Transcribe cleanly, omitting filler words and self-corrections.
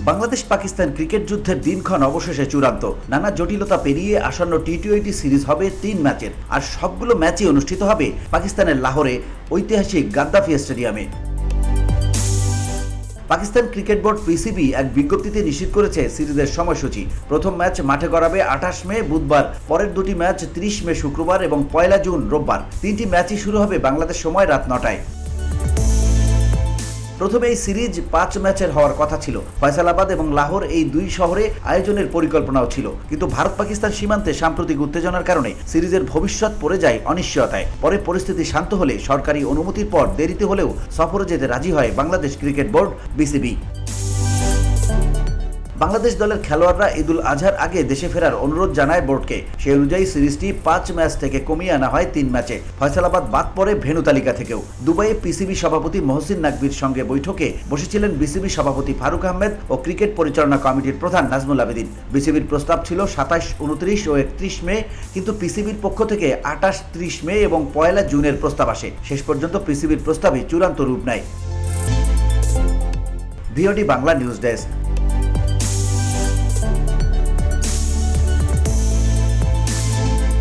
Bangladesh Pakistan cricket যুদ্ধের দিনক্ষণ অবশেষে চূড়ান্ত। নানা জটিলতা পেরিয়ে আসন্ন টি-20 সিরিজ হবে 3 ম্যাচের, আর সবগুলো ম্যাচই অনুষ্ঠিত হবে পাকিস্তানের লাহোরে ঐতিহাসিক গাদ্দাফি স্টেডিয়ামে। পাকিস্তান ক্রিকেট বোর্ড পিসিবি এক বিজ্ঞপ্তিতে নিশ্চিত করেছে সিরিজের সময়সূচি। প্রথম ম্যাচ মাঠে গড়াবে 28 মে বুধবার, পরের দুটি ম্যাচ 30 মে শুক্রবার এবং 1 জুন রোববার। তিনটি ম্যাচই শুরু হবে বাংলাদেশ সময় রাত 9টায়। প্রথমে এই সিরিজ 5 ম্যাচের হওয়ার কথা ছিল। ফয়সালাবাদ এবং লাহোর এই দুই শহরে আয়োজনের পরিকল্পনাও ছিল, কিন্তু ভারত পাকিস্তান সীমান্তে সাম্প্রতিক উত্তেজনার কারণে সিরিজের ভবিষ্যৎ পড়ে যায় অনিশ্চয়তায়। পরে পরিস্থিতি শান্ত হলে সরকারি অনুমতির পর দেরিতে হলেও সফরে যেতে রাজি হয় Bangladesh cricket board BCB. Bangladesh দলের খেলোয়াড়রা ঈদুল আজহার আগে দেশে ফেরার অনুরোধ জানায় বোর্ডকে। সেই অনুযায়ী সিরিজটি 5 ম্যাচ থেকে কমিয়ে আনা হয় 3 ম্যাচে। ফয়সালাবাদ বাদ পড়ে ভেন্যু তালিকা থেকেও। দুবাইয়ে পিসিবি সভাপতি মহসিন নাকভির সঙ্গে বৈঠকে বসেছিলেন বিসিবি সভাপতি ফারুক আহমেদ ও ক্রিকেট পরিচালনা কমিটির প্রধান নাজমুল আবেদিন। বিসিবির প্রস্তাব ছিল 27, 29 ও 31 মে, কিন্তু পিসিবির পক্ষ থেকে 28, 30 মে এবং 1 জুনের প্রস্তাব আসে। শেষ পর্যন্ত পিসিবির প্রস্তাবই চূড়ান্ত রূপ নেয়। VOD Bangla news desk.